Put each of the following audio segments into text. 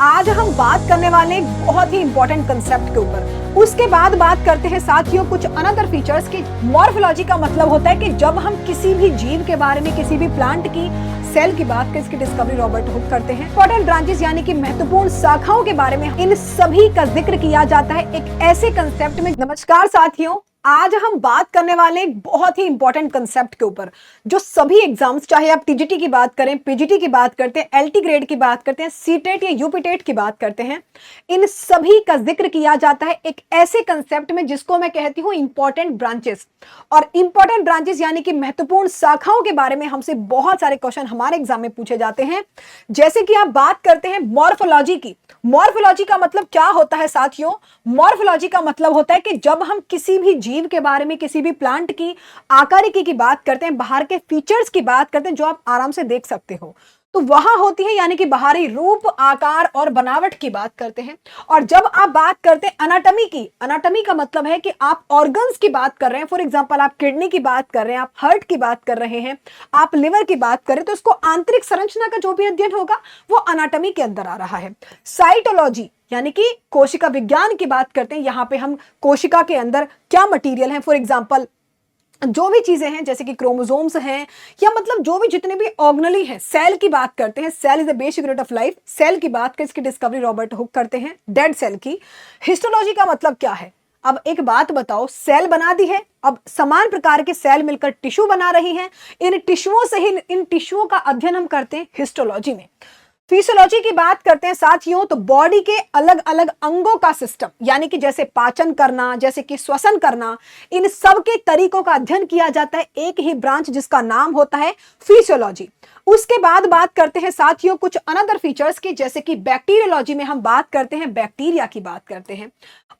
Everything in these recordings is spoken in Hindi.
आज हम बात करने वाले एक बहुत ही इंपॉर्टेंट कंसेप्ट के ऊपर। उसके बाद बात करते हैं साथियों कुछ अनदर फीचर्स की। मॉर्फोलॉजी का मतलब होता है कि जब हम किसी भी जीव के बारे में, किसी भी प्लांट की सेल की बात, इसकी डिस्कवरी रॉबर्ट हुक करते हैं। इंपॉर्टेंट ब्रांचेस यानी कि महत्वपूर्ण शाखाओं के बारे में इन सभी का जिक्र किया जाता है एक ऐसे कंसेप्ट में। नमस्कार साथियों, आज हम बात करने वाले एक बहुत ही इंपॉर्टेंट कंसेप्ट के ऊपर जो सभी एग्जाम्स, चाहे आप टीजीटी की बात करें, पीजीटी की बात करते हैं, एलटी ग्रेड की बात करते हैं, सीटेट या यूपीटेट की बात करते हैं, इन सभी का जिक्र किया जाता है एक ऐसे कंसेप्ट में जिसको मैं कहती हूं इंपॉर्टेंट ब्रांचेस। और इंपॉर्टेंट ब्रांचेस यानी कि महत्वपूर्ण शाखाओं के बारे में हमसे बहुत सारे क्वेश्चन हमारे एग्जाम में पूछे जाते हैं। जैसे कि आप बात करते हैं मॉर्फोलॉजी की। मॉर्फोलॉजी का मतलब क्या होता है साथियों? मॉर्फोलॉजी का मतलब होता है कि जब हम किसी भी जीव के बारे में, किसी भी प्लांट की आकारिकी की बात करते हैं, बाहर के फीचर्स की बात करते हैं जो आप आराम से देख सकते हो, तो वहां होती है यानी कि बाहरी रूप, आकार और बनावट की बात करते हैं। और जब आप बात करते हैं अनाटमी की, अनाटमी का मतलब है कि आप ऑर्गन्स की बात कर रहे हैं। फॉर एग्जांपल आप किडनी की बात कर रहे हैं, आप हार्ट की बात कर रहे हैं, आप लिवर की बात करें, तो उसको आंतरिक संरचना का जो भी अध्ययन होगा वो अनाटमी के अंदर आ रहा है। साइटोलॉजी यानी कि कोशिका विज्ञान की बात करते हैं। यहां पे हम कोशिका के अंदर क्या मटेरियल है, फॉर एग्जांपल जो भी चीजें हैं जैसे कि क्रोमोसोम्स हैं, या मतलब जो भी जितने भी ऑर्गेनेली हैं, सेल की बात करते हैं। Cell is the basic unit of life. Cell की बात कर, इसकी डिस्कवरी रॉबर्ट हुक करते हैं। डेड सेल की। हिस्टोलॉजी का मतलब क्या है? अब एक बात बताओ, सेल बना दी है, अब समान प्रकार के सेल मिलकर टिश्यू बना रही हैं, इन टिश्युओं से ही, इन टिश्युओं का अध्ययन हम करते हैं हिस्टोलॉजी में। फिजियोलॉजी की बात करते हैं साथियों, तो बॉडी के अलग अलग अंगों का सिस्टम, यानी कि जैसे पाचन करना, जैसे कि श्वसन करना, इन सब के तरीकों का अध्ययन किया जाता है एक ही ब्रांच जिसका नाम होता है फिजियोलॉजी। उसके बाद बात करते हैं साथियों कुछ अनदर फीचर्स की, जैसे कि बैक्टीरियोलॉजी में हम बात करते हैं, बैक्टीरिया की बात करते हैं।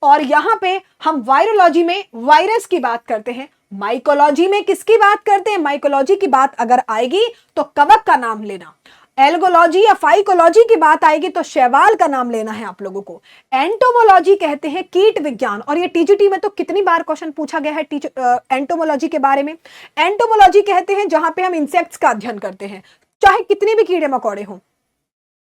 और यहां पे हम वायरोलॉजी में वायरस की बात करते हैं। माइकोलॉजी में किसकी बात करते हैं? माइकोलॉजी की बात अगर आएगी तो कवक का नाम लेना। एल्गोलॉजी या फाइकोलॉजी की बात आएगी तो शैवाल का नाम लेना है आप लोगों को। एंटोमोलॉजी कहते हैं कीट विज्ञान, और ये टीजीटी में तो कितनी बार क्वेश्चन पूछा गया है एंटोमोलॉजी के बारे में। एंटोमोलॉजी कहते हैं जहां पे हम इंसेक्ट्स का अध्ययन करते हैं, चाहे कितने भी कीड़े मकोड़े हों।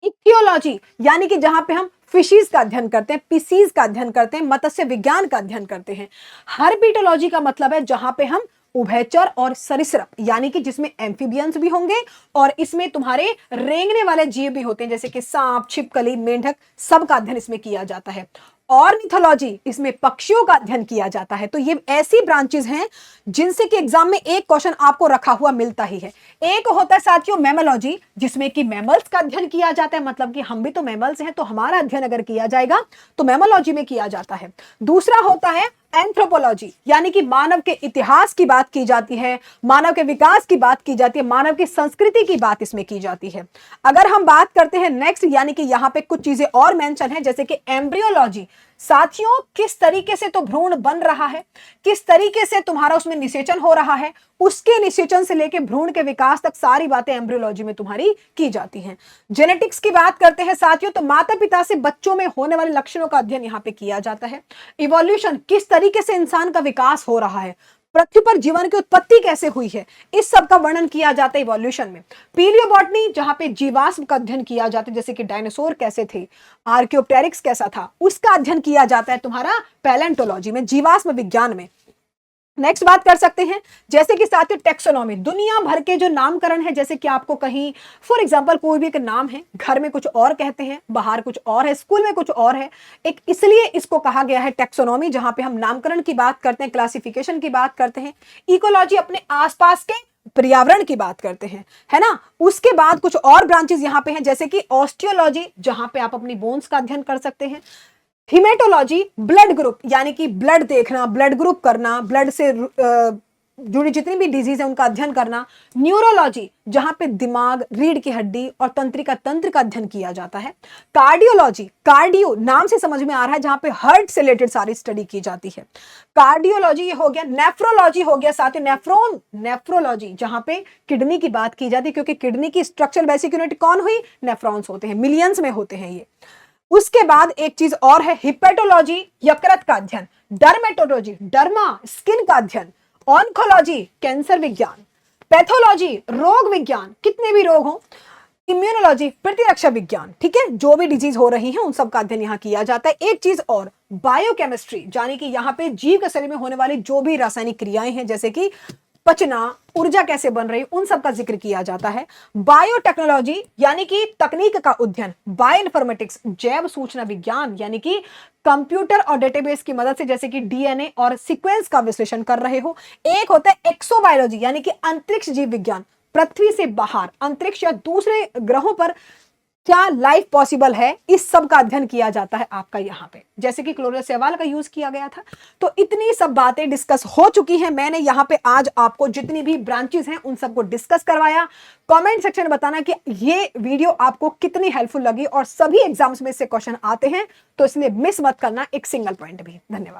इक्थियोलॉजी यानी कि जहां पे हम फिशीज का अध्ययन करते हैं, पीसीज का अध्ययन करते हैं, मत्स्य विज्ञान का अध्ययन करते हैं। हर्पिटोलॉजी का मतलब है जहां पे हम उभयचर और सरीसृप, यानी कि जिसमें एम्फीबियंस भी होंगे और इसमें तुम्हारे रेंगने वाले जीव भी होते हैं, जैसे कि सांप, छिपकली, मेंढक, सबका अध्ययन इसमें किया जाता है। ऑर्निथोलॉजी, इसमें पक्षियों का अध्ययन किया जाता है। तो ये ऐसी ब्रांचेस हैं जिनसे कि एग्जाम में एक क्वेश्चन आपको रखा हुआ मिलता ही है। एक होता है साथियों मैमोलॉजी, जिसमें कि मैमल्स का अध्ययन किया जाता है, मतलब कि हम भी तो मैमल्स हैं, तो हमारा अध्ययन अगर किया जाएगा तो मैमोलॉजी में किया जाता है। दूसरा होता है एंथ्रोपोलॉजी, यानी कि मानव के इतिहास की बात की जाती है, मानव के विकास की बात की जाती है, मानव की संस्कृति की बात इसमें की जाती है। अगर हम बात करते हैं नेक्स्ट, यानी कि यहां पे कुछ चीजें और मेंशन है, जैसे कि एम्ब्रियोलॉजी। साथियों किस तरीके से तो भ्रूण बन रहा है, किस तरीके से तुम्हारा उसमें निषेचन हो रहा है, उसके निषेचन से लेके भ्रूण के विकास तक सारी बातें एम्ब्रियोलॉजी में तुम्हारी की जाती हैं। जेनेटिक्स की बात करते हैं साथियों, तो माता पिता से बच्चों में होने वाले लक्षणों का अध्ययन यहाँ पे किया जाता है। इवोल्यूशन, किस तरीके से इंसान का विकास हो रहा है, पृथ्वी पर जीवन की उत्पत्ति कैसे हुई है, इस सब का वर्णन किया जाता है इवोल्यूशन में। पीलियोबॉटनी, जहां पे जीवाश्म का अध्ययन किया जाता है, जैसे कि डायनासोर कैसे थे, आर्कियोप्टेरिक्स कैसा था, उसका अध्ययन किया जाता है तुम्हारा पैलेंटोलॉजी में, जीवाश्म विज्ञान में। नेक्स्ट बात कर सकते हैं जैसे कि साथियों टेक्सोनॉमी, दुनिया भर के जो नामकरण है, जैसे कि आपको कहीं फॉर एग्जांपल कोई भी एक नाम है, घर में कुछ और कहते हैं, बाहर कुछ और है, स्कूल में कुछ और है, एक इसलिए इसको कहा गया है टेक्सोनॉमी, जहां पे हम नामकरण की बात करते हैं, क्लासिफिकेशन की बात करते हैं। इकोलॉजी, अपने आसपास के पर्यावरण की बात करते हैं, है ना। उसके बाद कुछ और ब्रांचेस यहाँ पे हैं, जैसे कि ऑस्टियोलॉजी, जहां पे आप अपनी बोन्स का अध्ययन कर सकते हैं। हिमेटोलॉजी, ब्लड ग्रुप, यानी कि ब्लड देखना, ब्लड ग्रुप करना, ब्लड से जुड़ी जितनी भी डिजीज है उनका अध्ययन करना। न्यूरोलॉजी, जहां पे दिमाग, रीढ़ की हड्डी और तंत्रिका तंत्र का अध्ययन किया जाता है। कार्डियोलॉजी, कार्डियो नाम से समझ में आ रहा है, जहां पे हार्ट से रिलेटेड सारी स्टडी की जाती है। कार्डियोलॉजी ये हो गया। नेफ्रोलॉजी हो गया साथ ही नेफ्रोलॉजी, जहां पे किडनी की बात की जाती है, क्योंकि किडनी की स्ट्रक्चर बेसिक यूनिट कौन हुई? नेफ्रॉन्स होते हैं, मिलियंस में होते हैं ये। उसके बाद एक चीज और है हिपेटोलॉजी, यकृत का अध्ययन। डर्मेटोलॉजी, डर्मा स्किन का अध्ययन। ऑन्कोलॉजी, कैंसर विज्ञान। पैथोलॉजी, रोग विज्ञान, कितने भी रोग हो। इम्यूनोलॉजी, प्रतिरक्षा विज्ञान, ठीक है, जो भी डिजीज हो रही है उन सब का अध्ययन यहाँ किया जाता है। एक चीज और, बायोकेमिस्ट्री, यानी कि यहाँ पे जीव के शरीर में होने वाली जो भी रासायनिक क्रियाएं हैं, जैसे कि पचना, ऊर्जा कैसे बन रही, उन सब का जिक्र किया जाता है। बायोटेक्नोलॉजी यानी कि तकनीक का अध्ययन, बायोइन्फॉर्मेटिक्स, जैव सूचना विज्ञान, यानी कि कंप्यूटर और डेटाबेस की मदद से जैसे कि डीएनए और सीक्वेंस का विश्लेषण कर रहे हो। एक होता है एक्सोबायोलॉजी यानी कि अंतरिक्ष जीव विज्ञान, पृथ्वी से बाहर अंतरिक्ष या दूसरे ग्रहों पर क्या लाइफ पॉसिबल है, इस सब का अध्ययन किया जाता है आपका यहाँ पे, जैसे कि क्लोरल सवाल का यूज किया गया था। तो इतनी सब बातें डिस्कस हो चुकी हैं, मैंने यहाँ पे आज आपको जितनी भी ब्रांचेस हैं उन सबको डिस्कस करवाया। कमेंट सेक्शन में बताना कि ये वीडियो आपको कितनी हेल्पफुल लगी, और सभी एग्जाम्स में से क्वेश्चन आते हैं तो इसलिए मिस मत करना एक सिंगल पॉइंट भी। धन्यवाद।